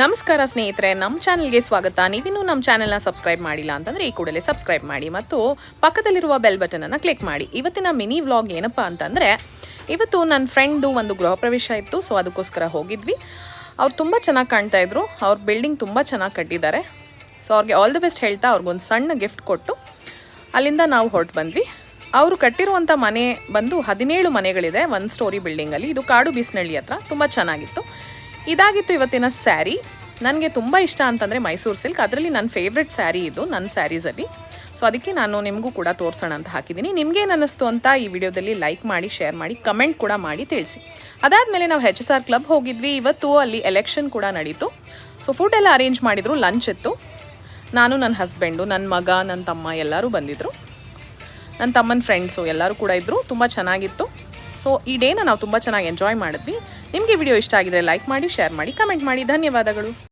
ನಮಸ್ಕಾರ ಸ್ನೇಹಿತರೆ, ನಮ್ಮ ಚಾನಲ್ಗೆ ಸ್ವಾಗತ. ನೀವಿನ್ನೂ ನಮ್ಮ ಚಾನಲ್ನ ಸಬ್ಸ್ಕ್ರೈಬ್ ಮಾಡಿಲ್ಲ ಅಂತಂದರೆ ಈ ಕೂಡಲೇ ಸಬ್ಸ್ಕ್ರೈಬ್ ಮಾಡಿ ಮತ್ತು ಪಕ್ಕದಲ್ಲಿರುವ ಬೆಲ್ ಬಟನನ್ನು ಕ್ಲಿಕ್ ಮಾಡಿ. ಇವತ್ತಿನ ಮಿನಿ ವ್ಲಾಗ್ ಏನಪ್ಪ ಅಂತಂದರೆ, ಇವತ್ತು ನನ್ನ ಫ್ರೆಂಡ್ದು ಒಂದು ಗೃಹ ಪ್ರವೇಶ ಇತ್ತು. ಸೊ ಅದಕ್ಕೋಸ್ಕರ ಹೋಗಿದ್ವಿ. ಅವ್ರು ತುಂಬ ಚೆನ್ನಾಗಿ ಕಾಣ್ತಾಯಿದ್ರು. ಅವ್ರ ಬಿಲ್ಡಿಂಗ್ ತುಂಬ ಚೆನ್ನಾಗಿ ಕಟ್ಟಿದ್ದಾರೆ. ಸೊ ಅವ್ರಿಗೆ ಆಲ್ ದಿ ಬೆಸ್ಟ್ ಹೇಳ್ತಾ ಅವ್ರಿಗೊಂದು ಸಣ್ಣ ಗಿಫ್ಟ್ ಕೊಟ್ಟು ಅಲ್ಲಿಂದ ನಾವು ಹೊರಟು ಬಂದ್ವಿ. ಅವರು ಕಟ್ಟಿರುವಂಥ ಮನೆ ಬಂದು 17 ಮನೆಗಳಿದೆ ಒಂದು ಸ್ಟೋರಿ ಬಿಲ್ಡಿಂಗಲ್ಲಿ. ಇದು ಕಾಡು ಬೀಸ್ನಳ್ಳಿ ಹತ್ರ. ತುಂಬ ಚೆನ್ನಾಗಿತ್ತು. ಇದಾಗಿತ್ತು ಇವತ್ತಿನ ಸ್ಯಾರಿ. ನನಗೆ ತುಂಬ ಇಷ್ಟ ಅಂತಂದರೆ ಮೈಸೂರು ಸಿಲ್ಕ್. ಅದರಲ್ಲಿ ನನ್ನ ಫೇವ್ರೆಟ್ ಸ್ಯಾರಿ ಇದು ನನ್ನ ಸ್ಯಾರೀಸಲ್ಲಿ. ಸೊ ಅದಕ್ಕೆ ನಾನು ನಿಮಗೂ ಕೂಡ ತೋರಿಸೋಣ ಅಂತ ಹಾಕಿದ್ದೀನಿ. ನಿಮಗೇನು ಅನ್ನಿಸ್ತು ಅಂತ ಈ ವಿಡಿಯೋದಲ್ಲಿ ಲೈಕ್ ಮಾಡಿ, ಶೇರ್ ಮಾಡಿ, ಕಮೆಂಟ್ ಕೂಡ ಮಾಡಿ ತಿಳಿಸಿ. ಅದಾದಮೇಲೆ ನಾವು HSR ಕ್ಲಬ್ ಹೋಗಿದ್ವಿ. ಇವತ್ತು ಅಲ್ಲಿ ಎಲೆಕ್ಷನ್ ಕೂಡ ನಡೀತು. ಸೊ ಫುಡ್ ಎಲ್ಲ ಅರೇಂಜ್ ಮಾಡಿದರು. ಲಂಚ್ ಇತ್ತು. ನಾನು, ನನ್ನ ಹಸ್ಬೆಂಡು, ನನ್ನ ಮಗ, ನನ್ನ ತಮ್ಮ ಎಲ್ಲರೂ ಬಂದಿದ್ದರು. ನನ್ನ ತಮ್ಮನ ಫ್ರೆಂಡ್ಸು ಎಲ್ಲರೂ ಕೂಡ ಇದ್ದರು. ತುಂಬ ಚೆನ್ನಾಗಿತ್ತು. ಸೊ ಈ ಡೇನ ನಾವು ತುಂಬ ಚೆನ್ನಾಗಿ ಎಂಜಾಯ್ ಮಾಡಿದ್ವಿ. ನಿಮಗೆ ವಿಡಿಯೋ ಇಷ್ಟ ಆಗಿದ್ರೆ ಲೈಕ್ ಮಾಡಿ, ಶೇರ್ ಮಾಡಿ, ಕಮೆಂಟ್ ಮಾಡಿ. ಧನ್ಯವಾದಗಳು.